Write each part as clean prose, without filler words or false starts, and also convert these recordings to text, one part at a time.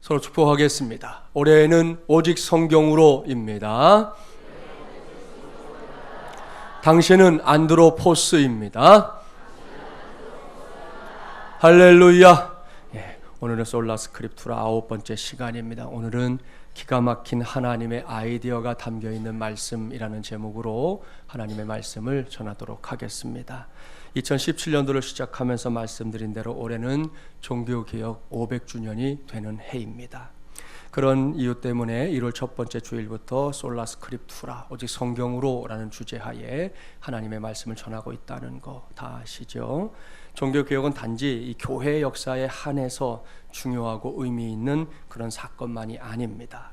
서로 축복하겠습니다. 올해는 오직 성경으로입니다. 당신은 안드로포스입니다. 할렐루야. 오늘은 솔라 스크립투라 9번째 시간입니다. 오늘은 기가 막힌 하나님의 아이디어가 담겨있는 말씀이라는 제목으로 하나님의 말씀을 전하도록 하겠습니다. 2017년도를 시작하면서 말씀드린 대로 올해는 종교개혁 500주년이 되는 해입니다. 그런 이유 때문에 1월 첫 번째 주일부터 솔라 스크립투라 오직 성경으로 라는 주제하에 하나님의 말씀을 전하고 있다는 거 다 아시죠? 종교개혁은 단지 이 교회 역사에 한해서 중요하고 의미 있는 그런 사건만이 아닙니다.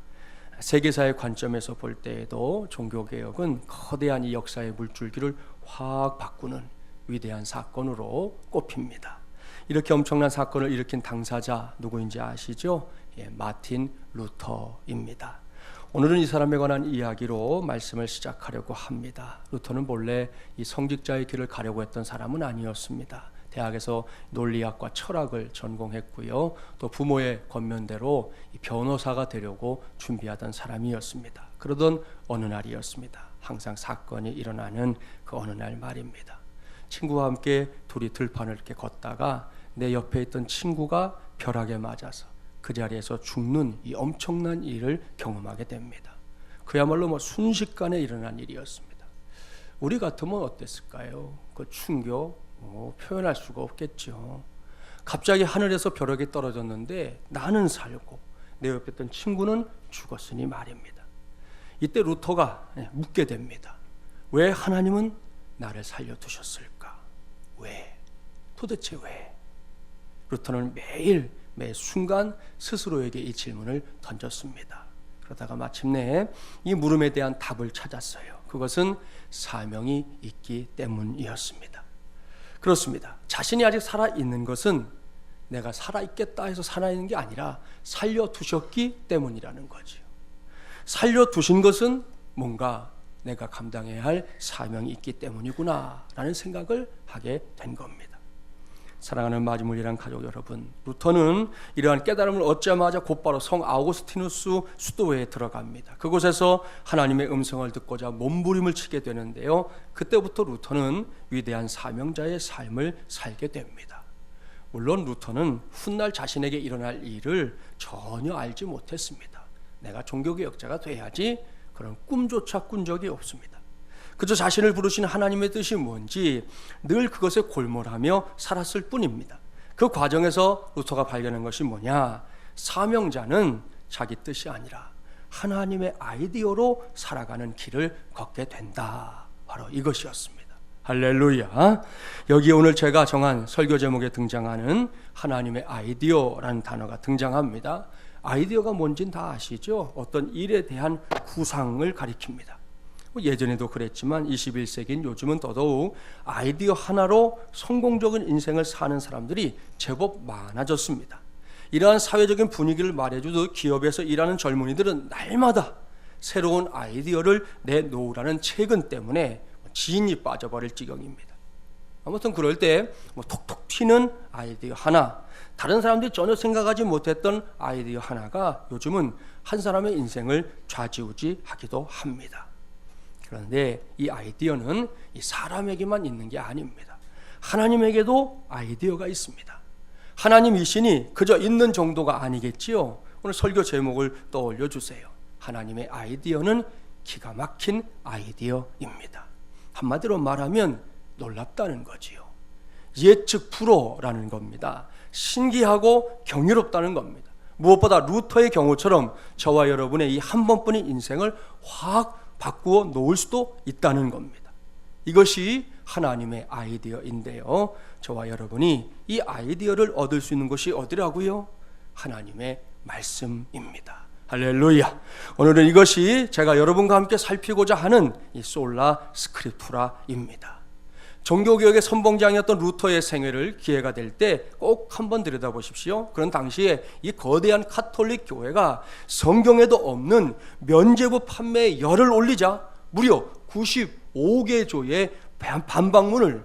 세계사의 관점에서 볼 때에도 종교개혁은 거대한 이 역사의 물줄기를 확 바꾸는 위대한 사건으로 꼽힙니다. 이렇게 엄청난 사건을 일으킨 당사자 누구인지 아시죠? 마틴 루터입니다. 오늘은 이 사람에 관한 이야기로 말씀을 시작하려고 합니다. 루터는 본래 이 성직자의 길을 가려고 했던 사람은 아니었습니다. 대학에서 논리학과 철학을 전공했고요. 또 부모의 권면대로 변호사가 되려고 준비하던 사람이었습니다. 그러던 어느 날이었습니다. 항상 사건이 일어나는 그 어느 날 말입니다. 친구와 함께 둘이 들판을 이렇게 걷다가 내 옆에 있던 친구가 벼락에 맞아서 그 자리에서 죽는 이 엄청난 일을 경험하게 됩니다. 그야말로 순식간에 일어난 일이었습니다. 우리 같으면 어땠을까요? 그 충격 표현할 수가 없겠죠. 갑자기 하늘에서 벼락이 떨어졌는데 나는 살고 내 옆에 있던 친구는 죽었으니 말입니다. 이때 루터가 묻게 됩니다. 왜 하나님은 나를 살려두셨을까? 왜? 도대체 왜? 루터는 매 순간 스스로에게 이 질문을 던졌습니다. 그러다가 마침내 이 물음에 대한 답을 찾았어요. 그것은 사명이 있기 때문이었습니다. 그렇습니다. 자신이 아직 살아있는 것은 내가 살아있겠다 해서 살아있는 게 아니라 살려두셨기 때문이라는 거죠. 살려두신 것은 뭔가 내가 감당해야 할 사명이 있기 때문이구나 라는 생각을 하게 된 겁니다. 사랑하는 마지물이란 가족 여러분, 루터는 이러한 깨달음을 얻자마자 곧바로 성 아우구스티누스 수도회에 들어갑니다. 그곳에서 하나님의 음성을 듣고자 몸부림을 치게 되는데요. 그때부터 루터는 위대한 사명자의 삶을 살게 됩니다. 물론 루터는 훗날 자신에게 일어날 일을 전혀 알지 못했습니다. 내가 종교개혁자가 돼야지 그런 꿈조차 꾼 적이 없습니다. 그저 자신을 부르신 하나님의 뜻이 뭔지 늘 그것에 골몰하며 살았을 뿐입니다. 그 과정에서 루터가 발견한 것이 뭐냐? 사명자는 자기 뜻이 아니라 하나님의 아이디어로 살아가는 길을 걷게 된다. 바로 이것이었습니다. 할렐루야. 여기 오늘 제가 정한 설교 제목에 등장하는 하나님의 아이디어라는 단어가 등장합니다. 아이디어가 뭔지는 다 아시죠? 어떤 일에 대한 구상을 가리킵니다. 예전에도 그랬지만 21세기인 요즘은 더더욱 아이디어 하나로 성공적인 인생을 사는 사람들이 제법 많아졌습니다. 이러한 사회적인 분위기를 말해주듯 기업에서 일하는 젊은이들은 날마다 새로운 아이디어를 내놓으라는 체근 때문에 진이 빠져버릴 지경입니다. 아무튼 그럴 때 톡톡 튀는 아이디어 하나, 다른 사람들이 전혀 생각하지 못했던 아이디어 하나가 요즘은 한 사람의 인생을 좌지우지하기도 합니다. 그런데 이 아이디어는 이 사람에게만 있는 게 아닙니다. 하나님에게도 아이디어가 있습니다. 하나님이시니 그저 있는 정도가 아니겠지요. 오늘 설교 제목을 떠올려 주세요. 하나님의 아이디어는 기가 막힌 아이디어입니다. 한마디로 말하면 놀랍다는 거지요. 예측 불허라는 겁니다. 신기하고 경이롭다는 겁니다. 무엇보다 루터의 경우처럼 저와 여러분의 이 한 번뿐인 인생을 확 바꾸어 놓을 수도 있다는 겁니다. 이것이 하나님의 아이디어인데요. 저와 여러분이 이 아이디어를 얻을 수 있는 것이 어디라고요? 하나님의 말씀입니다. 할렐루야. 오늘은 이것이 제가 여러분과 함께 살피고자 하는 이 솔라 스크립투라입니다. 종교개혁의 선봉장이었던 루터의 생애를 기회가 될 때 꼭 한번 들여다보십시오. 그런 당시에 이 거대한 카톨릭 교회가 성경에도 없는 면죄부 판매에 열을 올리자 무려 95개 조의 반박문을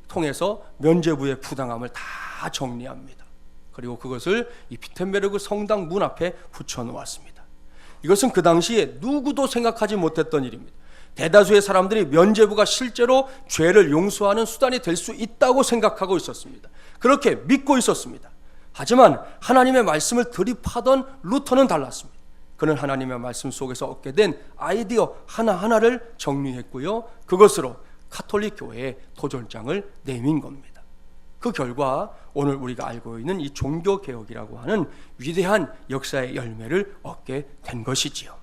통해서 면죄부의 부당함을 다 정리합니다. 그리고 그것을 이 비텐베르그 성당 문 앞에 붙여놓았습니다. 이것은 그 당시에 누구도 생각하지 못했던 일입니다. 대다수의 사람들이 면죄부가 실제로 죄를 용서하는 수단이 될 수 있다고 생각하고 있었습니다. 그렇게 믿고 있었습니다. 하지만 하나님의 말씀을 들이파던 루터는 달랐습니다. 그는 하나님의 말씀 속에서 얻게 된 아이디어 하나하나를 정리했고요. 그것으로 가톨릭 교회의 도전장을 내민 겁니다. 그 결과 오늘 우리가 알고 있는 이 종교개혁이라고 하는 위대한 역사의 열매를 얻게 된 것이지요.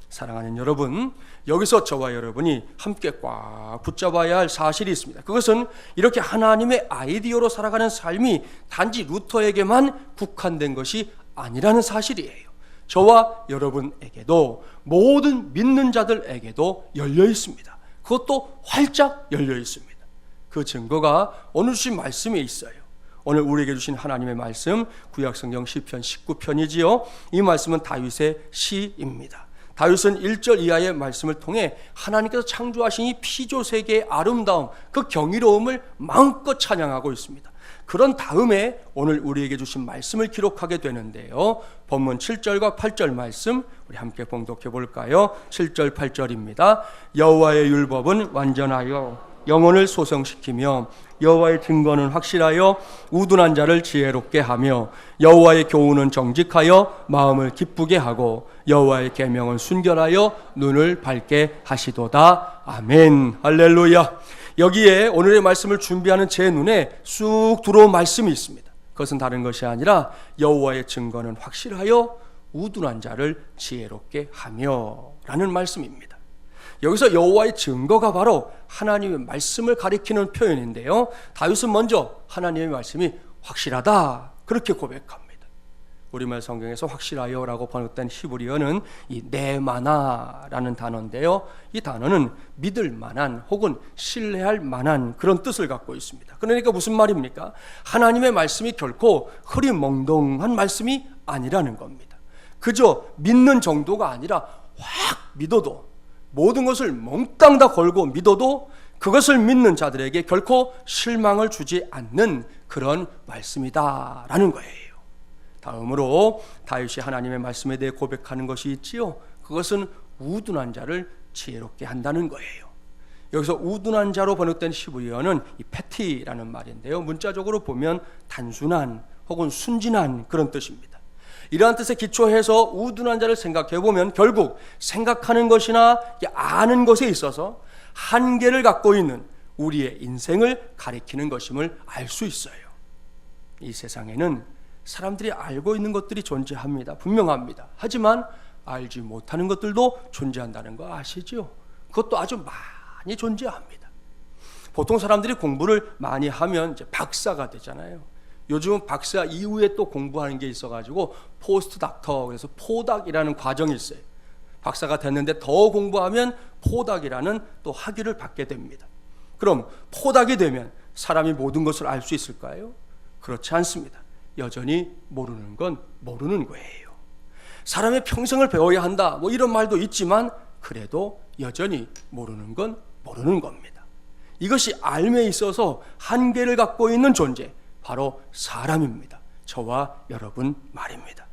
사랑하는 여러분, 여기서 저와 여러분이 함께 꽉 붙잡아야 할 사실이 있습니다. 그것은 이렇게 하나님의 아이디어로 살아가는 삶이 단지 루터에게만 국한된 것이 아니라는 사실이에요. 저와 여러분에게도, 모든 믿는 자들에게도 열려 있습니다. 그것도 활짝 열려 있습니다. 그 증거가 오늘 주신 말씀에 있어요. 오늘 우리에게 주신 하나님의 말씀, 구약성경 시편 19편이지요. 이 말씀은 다윗의 시입니다. 다윗은 1절 이하의 말씀을 통해 하나님께서 창조하신 이 피조세계의 아름다움, 그 경이로움을 마음껏 찬양하고 있습니다. 그런 다음에 오늘 우리에게 주신 말씀을 기록하게 되는데요. 본문 7절과 8절 말씀 우리 함께 봉독해 볼까요? 7절 8절입니다. 여호와의 율법은 완전하여 영혼을 소성시키며 여호와의 증거는 확실하여 우둔한 자를 지혜롭게 하며 여호와의 교훈은 정직하여 마음을 기쁘게 하고 여호와의 계명은 순결하여 눈을 밝게 하시도다. 아멘. 할렐루야. 여기에 오늘의 말씀을 준비하는 제 눈에 쑥 들어온 말씀이 있습니다. 그것은 다른 것이 아니라 여호와의 증거는 확실하여 우둔한 자를 지혜롭게 하며 라는 말씀입니다. 여기서 여호와의 증거가 바로 하나님의 말씀을 가리키는 표현인데요. 다윗은 먼저 하나님의 말씀이 확실하다 그렇게 고백합니다. 우리말 성경에서 확실하여라고 번역된 히브리어는 이 네마나라는 단어인데요. 이 단어는 믿을 만한 혹은 신뢰할 만한 그런 뜻을 갖고 있습니다. 그러니까 무슨 말입니까? 하나님의 말씀이 결코 흐리멍덩한 말씀이 아니라는 겁니다. 그저 믿는 정도가 아니라 확 믿어도, 모든 것을 몽땅 다 걸고 믿어도 그것을 믿는 자들에게 결코 실망을 주지 않는 그런 말씀이다라는 거예요. 다음으로 다윗이 하나님의 말씀에 대해 고백하는 것이 있지요. 그것은 우둔한 자를 지혜롭게 한다는 거예요. 여기서 우둔한 자로 번역된 히브리어는 이 페티라는 말인데요. 문자적으로 보면 단순한 혹은 순진한 그런 뜻입니다. 이러한 뜻에 기초해서 우둔한 자를 생각해 보면 결국 생각하는 것이나 아는 것에 있어서 한계를 갖고 있는 우리의 인생을 가리키는 것임을 알 수 있어요. 이 세상에는 사람들이 알고 있는 것들이 존재합니다. 분명합니다. 하지만 알지 못하는 것들도 존재한다는 거 아시죠? 그것도 아주 많이 존재합니다. 보통 사람들이 공부를 많이 하면 이제 박사가 되잖아요. 요즘은 박사 이후에 또 공부하는 게 있어가지고 포스트 닥터, 그래서 포닥이라는 과정이 있어요. 박사가 됐는데 더 공부하면 포닥이라는 또 학위를 받게 됩니다. 그럼 포닥이 되면 사람이 모든 것을 알 수 있을까요? 그렇지 않습니다. 여전히 모르는 건 모르는 거예요. 사람의 평생을 배워야 한다 뭐 이런 말도 있지만 그래도 여전히 모르는 건 모르는 겁니다. 이것이 알에 있어서 한계를 갖고 있는 존재, 바로 사람입니다. 저와 여러분 말입니다.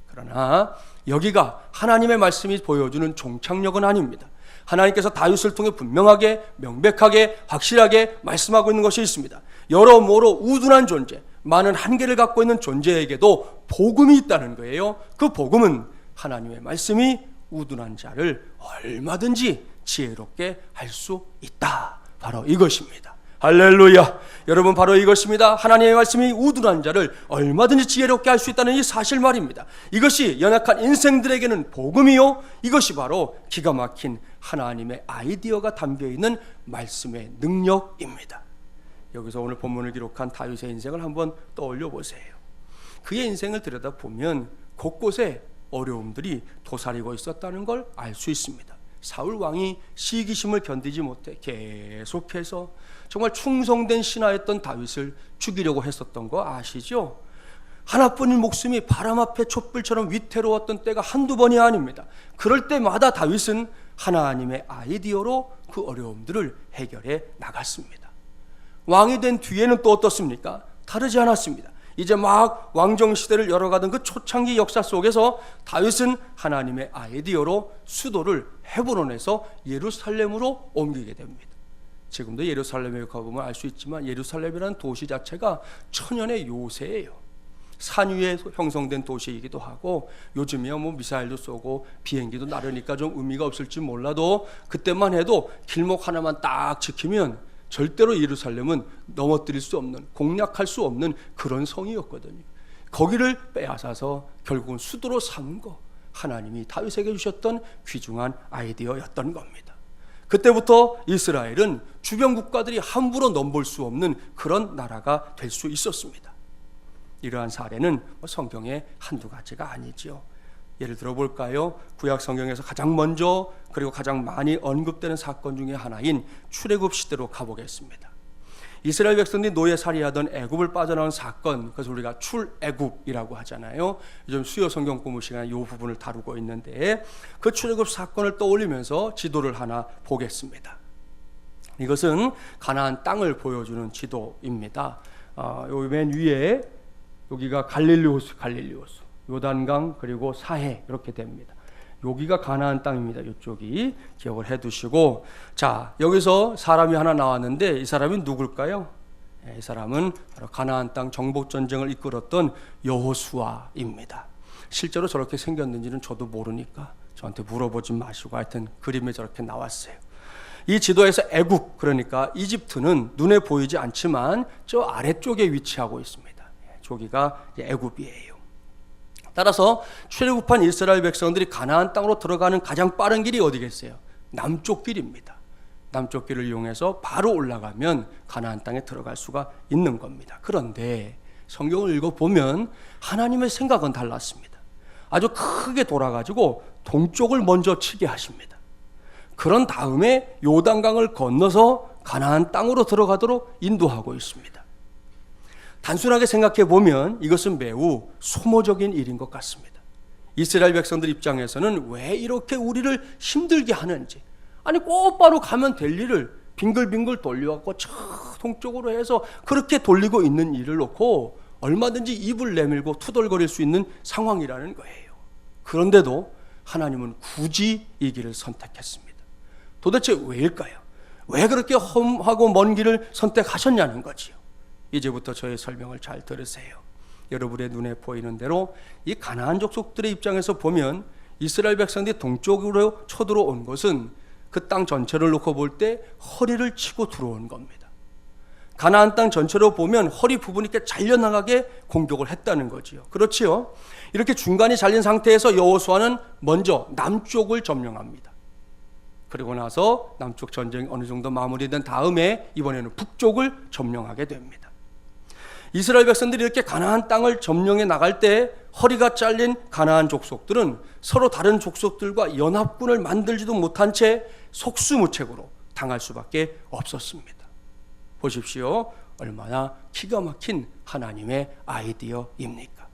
그러나 여기가 하나님의 말씀이 보여주는 종착역은 아닙니다. 하나님께서 다윗을 통해 분명하게, 명백하게, 확실하게 말씀하고 있는 것이 있습니다. 여러모로 우둔한 존재, 많은 한계를 갖고 있는 존재에게도 복음이 있다는 거예요. 그 복음은 하나님의 말씀이 우둔한 자를 얼마든지 지혜롭게 할 수 있다. 바로 이것입니다. 할렐루야. 여러분, 바로 이것입니다. 하나님의 말씀이 우둔한 자를 얼마든지 지혜롭게 할 수 있다는 이 사실 말입니다. 이것이 연약한 인생들에게는 복음이요, 이것이 바로 기가 막힌 하나님의 아이디어가 담겨있는 말씀의 능력입니다. 여기서 오늘 본문을 기록한 다윗의 인생을 한번 떠올려 보세요. 그의 인생을 들여다보면 곳곳에 어려움들이 도사리고 있었다는 걸 알 수 있습니다. 사울 왕이 시기심을 견디지 못해 계속해서 정말 충성된 신하였던 다윗을 죽이려고 했었던 거 아시죠? 하나뿐인 목숨이 바람 앞에 촛불처럼 위태로웠던 때가 한두 번이 아닙니다. 그럴 때마다 다윗은 하나님의 아이디어로 그 어려움들을 해결해 나갔습니다. 왕이 된 뒤에는 또 어떻습니까? 다르지 않았습니다. 이제 막 왕정 시대를 열어가던 그 초창기 역사 속에서 다윗은 하나님의 아이디어로 수도를 헤브론에서 예루살렘으로 옮기게 됩니다. 지금도 예루살렘에 가보면 알 수 있지만 예루살렘이라는 도시 자체가 천연의 요새예요. 산 위에 형성된 도시이기도 하고, 요즘이야 뭐 미사일도 쏘고 비행기도 나르니까 좀 의미가 없을지 몰라도 그때만 해도 길목 하나만 딱 지키면 절대로 예루살렘은 넘어뜨릴 수 없는, 공략할 수 없는 그런 성이었거든요. 거기를 빼앗아서 결국은 수도로 삼은 거, 하나님이 다윗에게 주셨던 귀중한 아이디어였던 겁니다. 그때부터 이스라엘은 주변 국가들이 함부로 넘볼 수 없는 그런 나라가 될 수 있었습니다. 이러한 사례는 성경에 한두 가지가 아니지요. 예를 들어 볼까요? 구약 성경에서 가장 먼저 그리고 가장 많이 언급되는 사건 중에 하나인 출애굽 시대로 가보겠습니다. 이스라엘 백성들이 노예살이하던 애굽을 빠져나온 사건, 그래서 우리가 출애굽이라고 하잖아요. 요즘 수요 성경 공부 시간에 이 부분을 다루고 있는데, 그 출애굽 사건을 떠올리면서 지도를 하나 보겠습니다. 이것은 가나안 땅을 보여주는 지도입니다. 여기 맨 위에 여기가 갈릴리 호수, 요단강 그리고 사해 이렇게 됩니다. 여기가 가나안 땅입니다. 이쪽이 기억을 해두시고, 자, 여기서 사람이 하나 나왔는데 이 사람이 누굴까요? 이 사람은 바로 가나안 땅 정복 전쟁을 이끌었던 여호수아입니다. 실제로 저렇게 생겼는지는 저도 모르니까 저한테 물어보지 마시고, 하여튼 그림에 저렇게 나왔어요. 이 지도에서 애굽, 그러니까 이집트는 눈에 보이지 않지만 저 아래쪽에 위치하고 있습니다. 저기가 애굽이에요. 따라서 출애굽한 이스라엘 백성들이 가나안 땅으로 들어가는 가장 빠른 길이 어디겠어요? 남쪽 길입니다. 남쪽 길을 이용해서 바로 올라가면 가나안 땅에 들어갈 수가 있는 겁니다. 그런데 성경을 읽어보면 하나님의 생각은 달랐습니다. 아주 크게 돌아가지고 동쪽을 먼저 치게 하십니다. 그런 다음에 요단강을 건너서 가나안 땅으로 들어가도록 인도하고 있습니다. 단순하게 생각해 보면 이것은 매우 소모적인 일인 것 같습니다. 이스라엘 백성들 입장에서는 왜 이렇게 우리를 힘들게 하는지, 아니 곧바로 가면 될 일을 빙글빙글 돌려갖고 저 동쪽으로 해서 그렇게 돌리고 있는 일을 놓고 얼마든지 입을 내밀고 투덜거릴 수 있는 상황이라는 거예요. 그런데도 하나님은 굳이 이 길을 선택했습니다. 도대체 왜일까요? 왜 그렇게 험하고 먼 길을 선택하셨냐는 거지요. 이제부터 저의 설명을 잘 들으세요. 여러분의 눈에 보이는 대로 이 가나안 족속들의 입장에서 보면 이스라엘 백성들이 동쪽으로 쳐들어온 것은 그 땅 전체를 놓고 볼 때 허리를 치고 들어온 겁니다. 가나안 땅 전체로 보면 허리 부분이 이렇게 잘려나가게 공격을 했다는 거지요. 그렇지요? 이렇게 중간이 잘린 상태에서 여호수아는 먼저 남쪽을 점령합니다. 그리고 나서 남쪽 전쟁이 어느 정도 마무리된 다음에 이번에는 북쪽을 점령하게 됩니다. 이스라엘 백성들이 이렇게 가나안 땅을 점령해 나갈 때 허리가 잘린 가나안 족속들은 서로 다른 족속들과 연합군을 만들지도 못한 채 속수무책으로 당할 수밖에 없었습니다. 보십시오. 얼마나 기가 막힌 하나님의 아이디어입니까?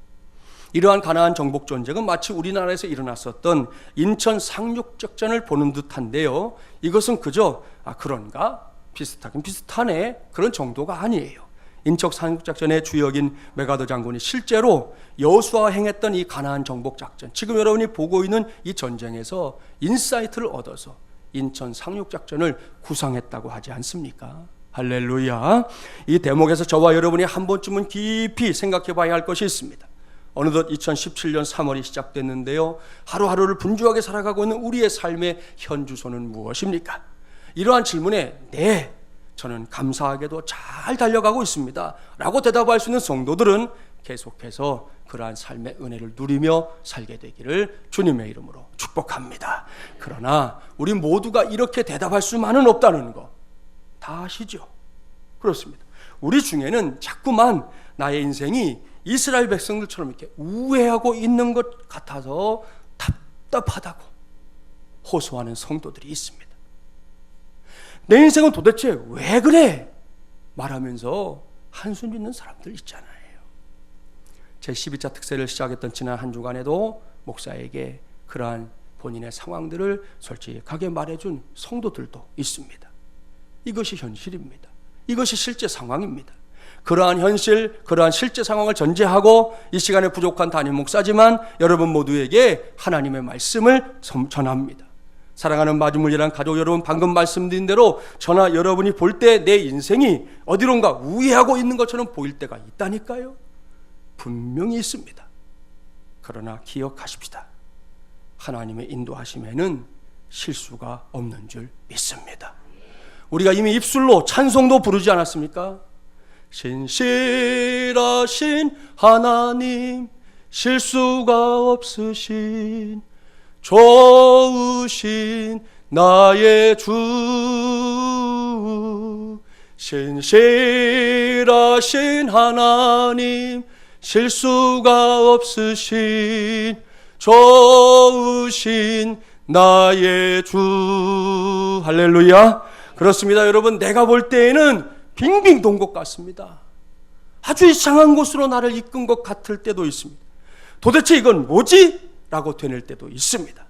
이러한 가나안 정복 전쟁은 마치 우리나라에서 일어났었던 인천 상륙작전을 보는 듯한데요. 이것은 그저 그런가? 비슷하긴 비슷하네. 그런 정도가 아니에요. 인천 상륙작전의 주역인 메가더 장군이 실제로 여호수아가 행했던 이 가나안 정복 작전, 지금 여러분이 보고 있는 이 전쟁에서 인사이트를 얻어서 인천 상륙작전을 구상했다고 하지 않습니까? 할렐루야. 이 대목에서 저와 여러분이 한 번쯤은 깊이 생각해 봐야 할 것이 있습니다. 어느덧 2017년 3월이 시작됐는데요. 하루하루를 분주하게 살아가고 있는 우리의 삶의 현주소는 무엇입니까? 이러한 질문에 네, 저는 감사하게도 잘 달려가고 있습니다 라고 대답할 수 있는 성도들은 계속해서 그러한 삶의 은혜를 누리며 살게 되기를 주님의 이름으로 축복합니다. 그러나 우리 모두가 이렇게 대답할 수만은 없다는 거 다 아시죠? 그렇습니다. 우리 중에는 자꾸만 나의 인생이 이스라엘 백성들처럼 이렇게 우회하고 있는 것 같아서 답답하다고 호소하는 성도들이 있습니다. 내 인생은 도대체 왜 그래? 말하면서 한숨 짓는 사람들 있잖아요. 제 12차 특세를 시작했던 지난 한 주간에도 목사에게 그러한 본인의 상황들을 솔직하게 말해준 성도들도 있습니다. 이것이 현실입니다. 이것이 실제 상황입니다. 그러한 현실, 그러한 실제 상황을 전제하고 이 시간에 부족한 담임 목사지만 여러분 모두에게 하나님의 말씀을 전합니다. 사랑하는 마주물리란 가족 여러분, 방금 말씀드린 대로 저나 여러분이 볼 때 내 인생이 어디론가 우회하고 있는 것처럼 보일 때가 있다니까요. 분명히 있습니다. 그러나 기억하십시다. 하나님의 인도하심에는 실수가 없는 줄 믿습니다. 우리가 이미 입술로 찬송도 부르지 않았습니까? 신실하신 하나님, 실수가 없으신 좋으신 나의 주. 신실하신 하나님, 실수가 없으신 좋으신 나의 주. 할렐루야. 그렇습니다. 여러분, 내가 볼 때에는 빙빙 돈 것 같습니다. 아주 이상한 곳으로 나를 이끈 것 같을 때도 있습니다. 도대체 이건 뭐지? 라고 되뇌일 때도 있습니다.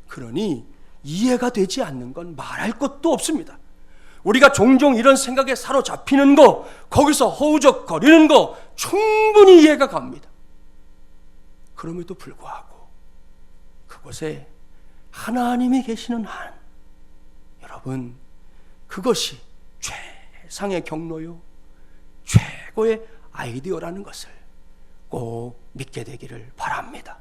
그러니 이해가 되지 않는 건 말할 것도 없습니다. 우리가 종종 이런 생각에 사로잡히는 거, 거기서 허우적거리는 거 충분히 이해가 갑니다. 그럼에도 불구하고 그곳에 하나님이 계시는 한, 여러분, 그것이 최상의 경로요, 최고의 아이디어라는 것을 꼭 믿게 되기를 바랍니다.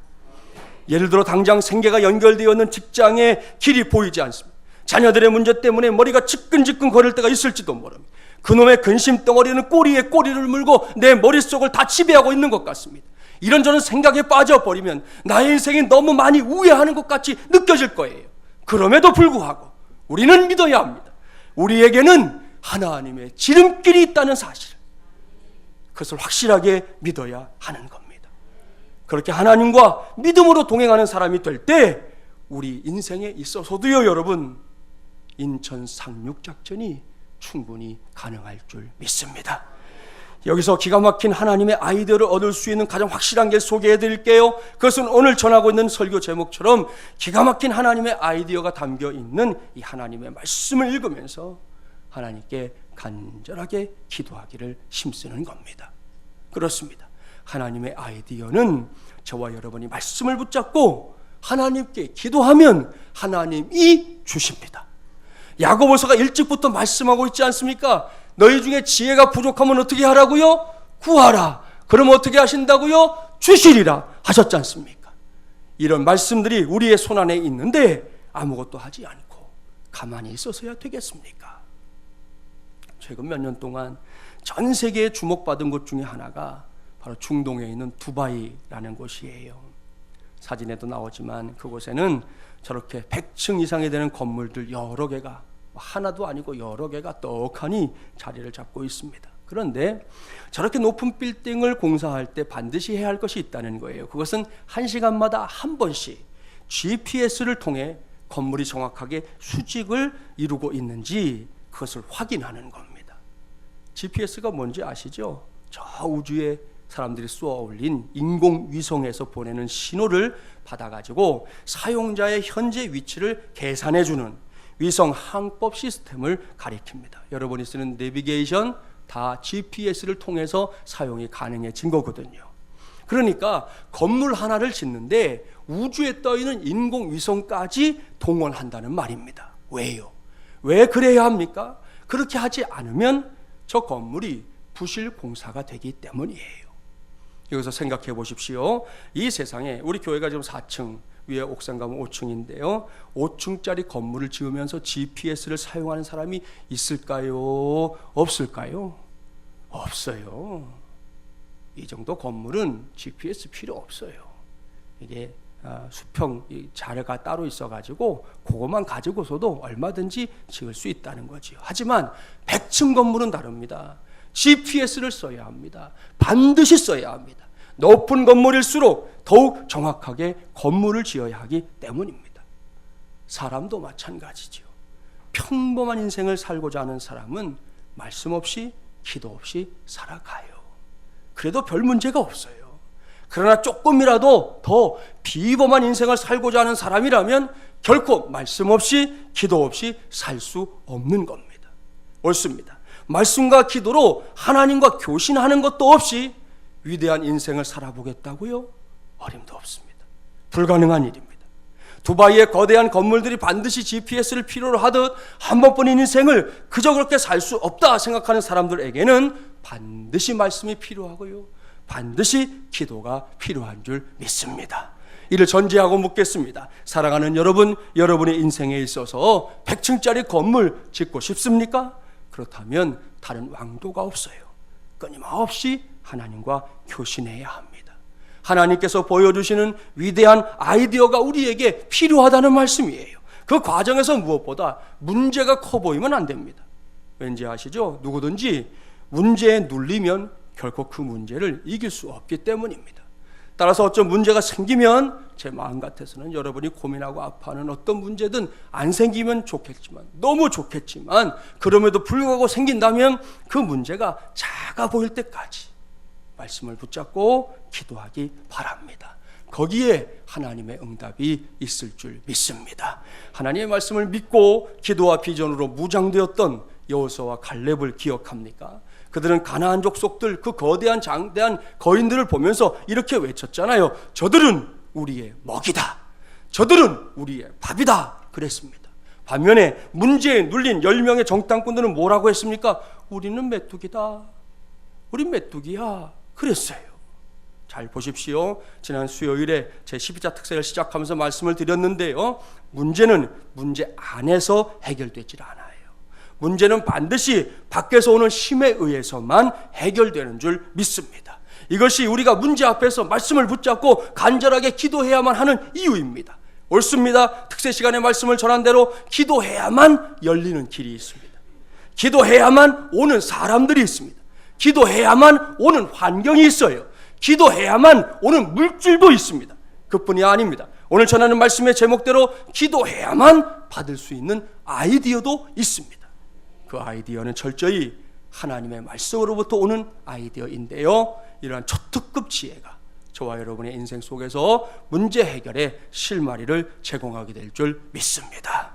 예를 들어 당장 생계가 연결되어 있는 직장에 길이 보이지 않습니다. 자녀들의 문제 때문에 머리가 지끈지끈 거릴 때가 있을지도 모릅니다. 그놈의 근심 덩어리는 꼬리에 꼬리를 물고 내 머릿속을 다 지배하고 있는 것 같습니다. 이런저런 생각에 빠져버리면 나의 인생이 너무 많이 우회하는 것 같이 느껴질 거예요. 그럼에도 불구하고 우리는 믿어야 합니다. 우리에게는 하나님의 지름길이 있다는 사실을, 그것을 확실하게 믿어야 하는 겁니다. 그렇게 하나님과 믿음으로 동행하는 사람이 될 때 우리 인생에 있어서도요, 여러분, 인천 상륙작전이 충분히 가능할 줄 믿습니다. 여기서 기가 막힌 하나님의 아이디어를 얻을 수 있는 가장 확실한 길 소개해 드릴게요. 그것은 오늘 전하고 있는 설교 제목처럼 기가 막힌 하나님의 아이디어가 담겨 있는 이 하나님의 말씀을 읽으면서 하나님께 간절하게 기도하기를 힘쓰는 겁니다. 그렇습니다. 하나님의 아이디어는 저와 여러분이 말씀을 붙잡고 하나님께 기도하면 하나님이 주십니다. 야고보서가 일찍부터 말씀하고 있지 않습니까? 너희 중에 지혜가 부족하면 어떻게 하라고요? 구하라. 그럼 어떻게 하신다고요? 주시리라 하셨지 않습니까? 이런 말씀들이 우리의 손안에 있는데 아무것도 하지 않고 가만히 있어서야 되겠습니까? 최근 몇 년 동안 전 세계에 주목받은 곳 중에 하나가 바로 중동에 있는 두바이라는 곳이에요. 사진에도 나오지만 그곳에는 저렇게 100층 이상이 되는 건물들 여러 개가, 하나도 아니고 여러 개가 떡하니 자리를 잡고 있습니다. 그런데 저렇게 높은 빌딩을 공사할 때 반드시 해야 할 것이 있다는 거예요. 그것은 1시간마다 한 번씩 GPS를 통해 건물이 정확하게 수직을 이루고 있는지 그것을 확인하는 겁니다. GPS가 뭔지 아시죠? 저 우주에 사람들이 쏘아 올린 인공위성에서 보내는 신호를 받아가지고 사용자의 현재 위치를 계산해주는 위성 항법 시스템을 가리킵니다. 여러분이 쓰는 내비게이션 다 GPS를 통해서 사용이 가능해진 거거든요. 그러니까 건물 하나를 짓는데 우주에 떠있는 인공위성까지 동원한다는 말입니다. 왜요? 왜 그래야 합니까? 그렇게 하지 않으면 저 건물이 부실 공사가 되기 때문이에요. 여기서 생각해 보십시오. 이 세상에 우리 교회가 지금 4층, 위에 옥상 가면 5층인데요. 5층짜리 건물을 지으면서 GPS를 사용하는 사람이 있을까요? 없을까요? 없어요. 이 정도 건물은 GPS 필요 없어요. 이게 수평 자료가 따로 있어가지고 그것만 가지고서도 얼마든지 지을 수 있다는 거죠. 하지만 100층 건물은 다릅니다. GPS를 써야 합니다. 반드시 써야 합니다. 높은 건물일수록 더욱 정확하게 건물을 지어야 하기 때문입니다. 사람도 마찬가지죠. 평범한 인생을 살고자 하는 사람은 말씀 없이 기도 없이 살아가요. 그래도 별 문제가 없어요. 그러나 조금이라도 더 비범한 인생을 살고자 하는 사람이라면 결코 말씀 없이 기도 없이 살 수 없는 겁니다. 옳습니다. 말씀과 기도로 하나님과 교신하는 것도 없이 위대한 인생을 살아보겠다고요? 어림도 없습니다. 불가능한 일입니다. 두바이의 거대한 건물들이 반드시 GPS를 필요로 하듯 한 번뿐인 인생을 그저 그렇게 살 수 없다 생각하는 사람들에게는 반드시 말씀이 필요하고요, 반드시 기도가 필요한 줄 믿습니다. 이를 전제하고 묻겠습니다. 사랑하는 여러분, 여러분의 인생에 있어서 100층짜리 건물 짓고 싶습니까? 그렇다면 다른 왕도가 없어요. 끊임없이 하나님과 교신해야 합니다. 하나님께서 보여주시는 위대한 아이디어가 우리에게 필요하다는 말씀이에요. 그 과정에서 무엇보다 문제가 커 보이면 안 됩니다. 왠지 아시죠? 누구든지 문제에 눌리면 결코 그 문제를 이길 수 없기 때문입니다. 따라서 어떤 문제가 생기면 제 마음 같아서는 여러분이 고민하고 아파하는 어떤 문제든 안 생기면 좋겠지만, 너무 좋겠지만, 그럼에도 불구하고 생긴다면 그 문제가 작아 보일 때까지 말씀을 붙잡고 기도하기 바랍니다. 거기에 하나님의 응답이 있을 줄 믿습니다. 하나님의 말씀을 믿고 기도와 비전으로 무장되었던 여호수아와 갈렙을 기억합니까? 그들은 가나안 족속들, 그 거대한 장대한 거인들을 보면서 이렇게 외쳤잖아요. 저들은 우리의 먹이다, 저들은 우리의 밥이다 그랬습니다. 반면에 문제에 눌린 10명의 정탐꾼들은 뭐라고 했습니까? 우리는 메뚜기다, 우린 메뚜기야 그랬어요. 잘 보십시오. 지난 수요일에 제 12자 특세를 시작하면서 말씀을 드렸는데요, 문제는 문제 안에서 해결되질 않아요. 문제는 반드시 밖에서 오는 힘에 의해서만 해결되는 줄 믿습니다. 이것이 우리가 문제 앞에서 말씀을 붙잡고 간절하게 기도해야만 하는 이유입니다. 옳습니다. 특세 시간에 말씀을 전한 대로 기도해야만 열리는 길이 있습니다. 기도해야만 오는 사람들이 있습니다. 기도해야만 오는 환경이 있어요. 기도해야만 오는 물질도 있습니다. 그뿐이 아닙니다. 오늘 전하는 말씀의 제목대로 기도해야만 받을 수 있는 아이디어도 있습니다. 그 아이디어는 철저히 하나님의 말씀으로부터 오는 아이디어인데요, 이러한 초특급 지혜가 저와 여러분의 인생 속에서 문제 해결의 실마리를 제공하게 될 줄 믿습니다.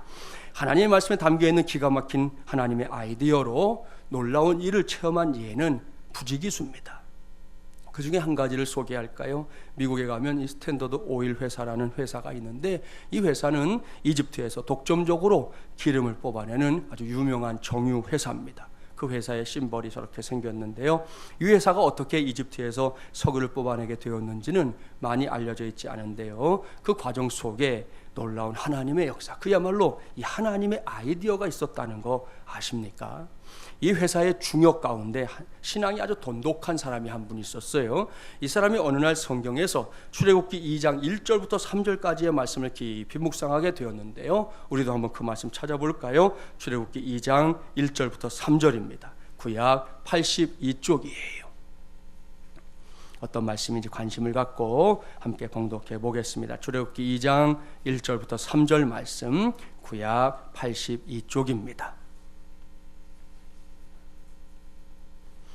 하나님의 말씀에 담겨있는 기가 막힌 하나님의 아이디어로 놀라운 일을 체험한 예는 부지기수입니다. 그 중에 한 가지를 소개할까요? 미국에 가면 이 스탠더드 오일 회사라는 회사가 있는데, 이 회사는 이집트에서 독점적으로 기름을 뽑아내는 아주 유명한 정유 회사입니다. 그 회사의 심벌이 저렇게 생겼는데요, 이 회사가 어떻게 이집트에서 석유를 뽑아내게 되었는지는 많이 알려져 있지 않은데요, 그 과정 속에 놀라운 하나님의 역사, 그야말로 이 하나님의 아이디어가 있었다는 거 아십니까? 이 회사의 중역 가운데 신앙이 아주 돈독한 사람이 한 분 있었어요. 이 사람이 어느 날 성경에서 출애굽기 2장 1절부터 3절까지의 말씀을 깊이 묵상하게 되었는데요, 우리도 한번 그 말씀 찾아볼까요? 출애굽기 2장 1절부터 3절입니다. 구약 82쪽이에요. 어떤 말씀인지 관심을 갖고 함께 봉독해 보겠습니다. 출애굽기 2장 1절부터 3절 말씀, 구약 82쪽입니다.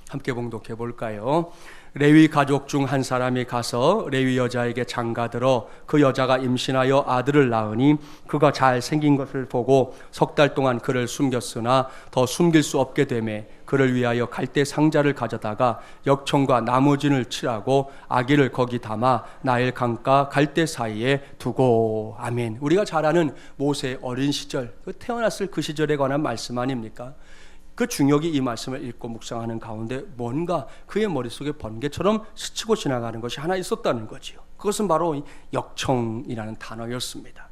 함께 봉독해 볼까요? 레위 가족 중 한 사람이 가서 레위 여자에게 장가들어 그 여자가 임신하여 아들을 낳으니 그가 잘 생긴 것을 보고 3달 동안 그를 숨겼으나 더 숨길 수 없게 되매 그를 위하여 갈대 상자를 가져다가 역청과 나무진을 칠하고 아기를 거기 담아 나일 강가 갈대 사이에 두고. 아멘. 우리가 잘 아는 모세의 어린 시절, 그 태어났을 그 시절에 관한 말씀 아닙니까? 그 중역이 이 말씀을 읽고 묵상하는 가운데 뭔가 그의 머릿속에 번개처럼 스치고 지나가는 것이 하나 있었다는 거지요. 그것은 바로 역청이라는 단어였습니다.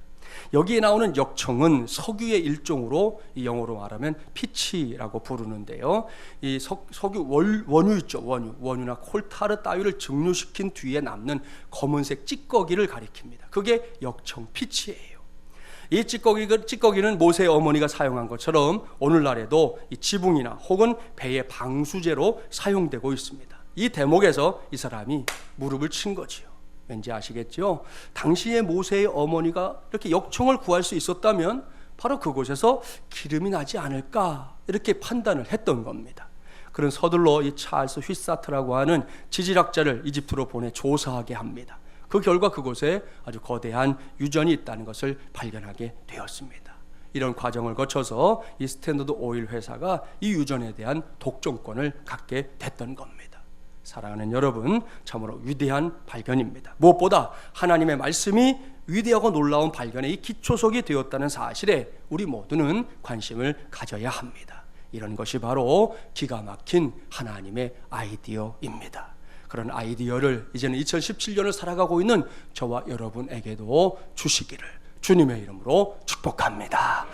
여기에 나오는 역청은 석유의 일종으로 이 영어로 말하면 피치라고 부르는데요, 이 석유 원유 있죠. 원유나 콜타르 따위를 증류시킨 뒤에 남는 검은색 찌꺼기를 가리킵니다. 그게 역청 피치예요. 이 찌꺼기는 모세의 어머니가 사용한 것처럼 오늘날에도 이 지붕이나 혹은 배의 방수제로 사용되고 있습니다. 이 대목에서 이 사람이 무릎을 친 거지요. 왠지 아시겠죠? 당시에 모세의 어머니가 이렇게 역청을 구할 수 있었다면 바로 그곳에서 기름이 나지 않을까, 이렇게 판단을 했던 겁니다. 그런 서둘러 이 찰스 휘사트라고 하는 지질학자를 이집트로 보내 조사하게 합니다. 그 결과 그곳에 아주 거대한 유전이 있다는 것을 발견하게 되었습니다. 이런 과정을 거쳐서 이 스탠더드 오일 회사가 이 유전에 대한 독점권을 갖게 됐던 겁니다. 사랑하는 여러분, 참으로 위대한 발견입니다. 무엇보다 하나님의 말씀이 위대하고 놀라운 발견의 이 기초석이 되었다는 사실에 우리 모두는 관심을 가져야 합니다. 이런 것이 바로 기가 막힌 하나님의 아이디어입니다. 그런 아이디어를 이제는 2017년을 살아가고 있는 저와 여러분에게도 주시기를 주님의 이름으로 축복합니다.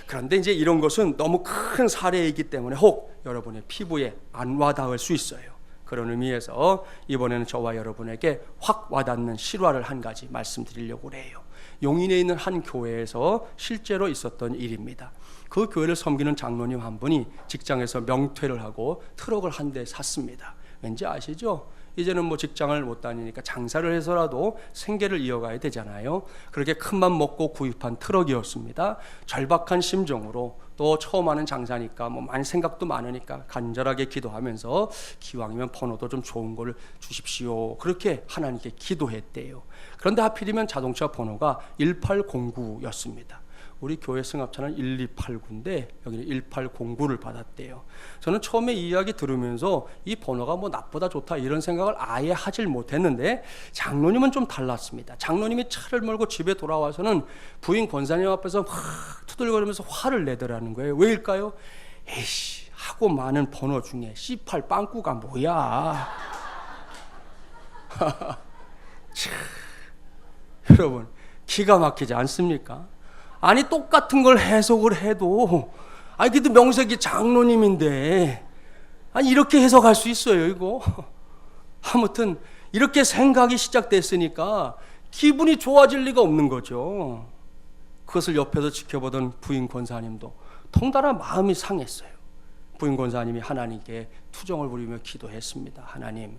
그런데 이제 이런 것은 너무 큰 사례이기 때문에 혹 여러분의 피부에 안 와닿을 수 있어요. 그런 의미에서 이번에는 저와 여러분에게 확 와닿는 실화를 한 가지 말씀드리려고 해요. 용인에 있는 한 교회에서 실제로 있었던 일입니다. 그 교회를 섬기는 장로님 한 분이 직장에서 명퇴를 하고 트럭을 한 대 샀습니다. 왠지 아시죠? 이제는 뭐 직장을 못 다니니까 장사를 해서라도 생계를 이어가야 되잖아요. 그렇게 큰맘 먹고 구입한 트럭이었습니다. 절박한 심정으로 또 처음 하는 장사니까 뭐 많이 생각도 많으니까 간절하게 기도하면서 기왕이면 번호도 좀 좋은 걸 주십시오. 그렇게 하나님께 기도했대요. 그런데 하필이면 자동차 번호가 1809였습니다. 우리 교회 승합차는 1289인데 여기는 1809를 받았대요. 저는 처음에 이 이야기 들으면서 이 번호가 뭐 나쁘다 좋다 이런 생각을 아예 하질 못했는데 장로님은 좀 달랐습니다. 장로님이 차를 몰고 집에 돌아와서는 부인 권사님 앞에서 막 투덜거리면서 화를 내더라는 거예요. 왜일까요? 에이씨, 하고 많은 번호 중에 C8 빵꾸가 뭐야. 여러분, 기가 막히지 않습니까? 아니 똑같은 걸 해석을 해도 아니 그래도 명색이 장로님인데 아니 이렇게 해석할 수 있어요 이거. 아무튼 이렇게 생각이 시작됐으니까 기분이 좋아질 리가 없는 거죠. 그것을 옆에서 지켜보던 부인 권사님도 통달한 마음이 상했어요. 부인 권사님이 하나님께 투정을 부리며 기도했습니다. 하나님,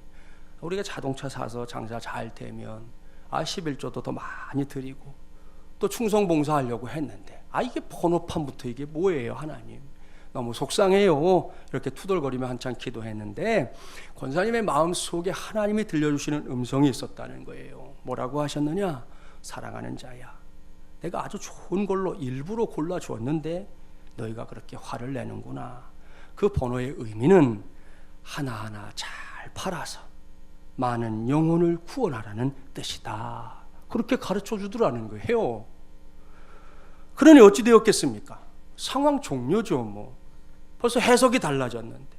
우리가 자동차 사서 장사 잘 되면 11조도 더 많이 드리고 또 충성봉사하려고 했는데 이게 번호판부터 이게 뭐예요 하나님, 너무 속상해요. 이렇게 투덜거리며 한참 기도했는데 권사님의 마음속에 하나님이 들려주시는 음성이 있었다는 거예요. 뭐라고 하셨느냐? 사랑하는 자야, 내가 아주 좋은 걸로 일부러 골라주었는데 너희가 그렇게 화를 내는구나. 그 번호의 의미는 하나하나 잘 팔아서 많은 영혼을 구원하라는 뜻이다. 그렇게 가르쳐 주더라는 거예요. 그러니 어찌 되었겠습니까? 상황 종료죠. 뭐 벌써 해석이 달라졌는데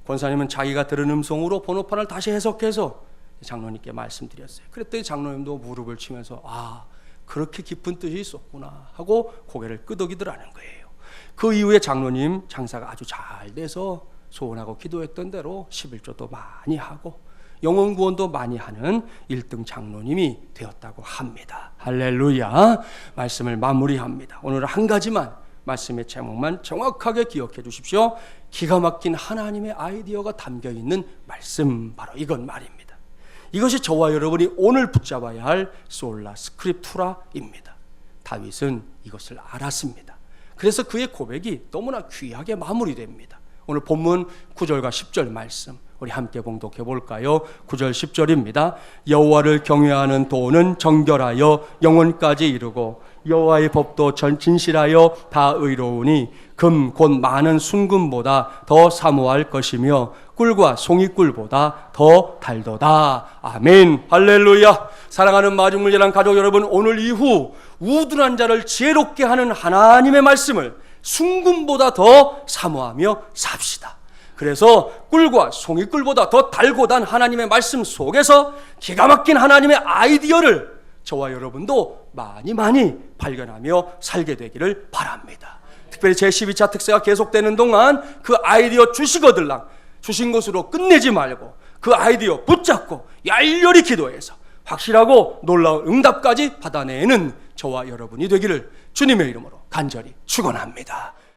권사님은 자기가 들은 음성으로 번호판을 다시 해석해서 장로님께 말씀드렸어요. 그랬더니 장로님도 무릎을 치면서 그렇게 깊은 뜻이 있었구나 하고 고개를 끄덕이더라는 거예요. 그 이후에 장로님 장사가 아주 잘 돼서 소원하고 기도했던 대로 11조도 많이 하고 영혼 구원도 많이 하는 1등 장로님이 되었다고 합니다. 할렐루야. 말씀을 마무리합니다. 오늘 한 가지만, 말씀의 제목만 정확하게 기억해 주십시오. 기가 막힌 하나님의 아이디어가 담겨있는 말씀, 바로 이건 말입니다. 이것이 저와 여러분이 오늘 붙잡아야 할 솔라 스크립투라입니다. 다윗은 이것을 알았습니다. 그래서 그의 고백이 너무나 귀하게 마무리됩니다. 오늘 본문 9절과 10절 말씀 우리 함께 봉독해 볼까요? 9절 10절입니다. 여호와를 경외하는 도는 정결하여 영혼까지 이르고 여호와의 법도 진실하여 다 의로우니 금 곧 많은 순금보다 더 사모할 것이며 꿀과 송이꿀보다 더 달도다. 아멘. 할렐루야. 사랑하는 마중물제랑 가족 여러분, 오늘 이후 우둔한 자를 지혜롭게 하는 하나님의 말씀을 순금보다 더 사모하며 삽시다. 그래서 꿀과 송이꿀보다 더 달고 단 하나님의 말씀 속에서 기가 막힌 하나님의 아이디어를 저와 여러분도 많이 발견하며 살게 되기를 바랍니다. 특별히 제12차 특세가 계속되는 동안 그 아이디어 주시거들랑 주신 것으로 끝내지 말고 그 아이디어 붙잡고 열렬히 기도해서 확실하고 놀라운 응답까지 받아내는 저와 여러분이 되기를 주님의 이름으로 간절히 축원합니다.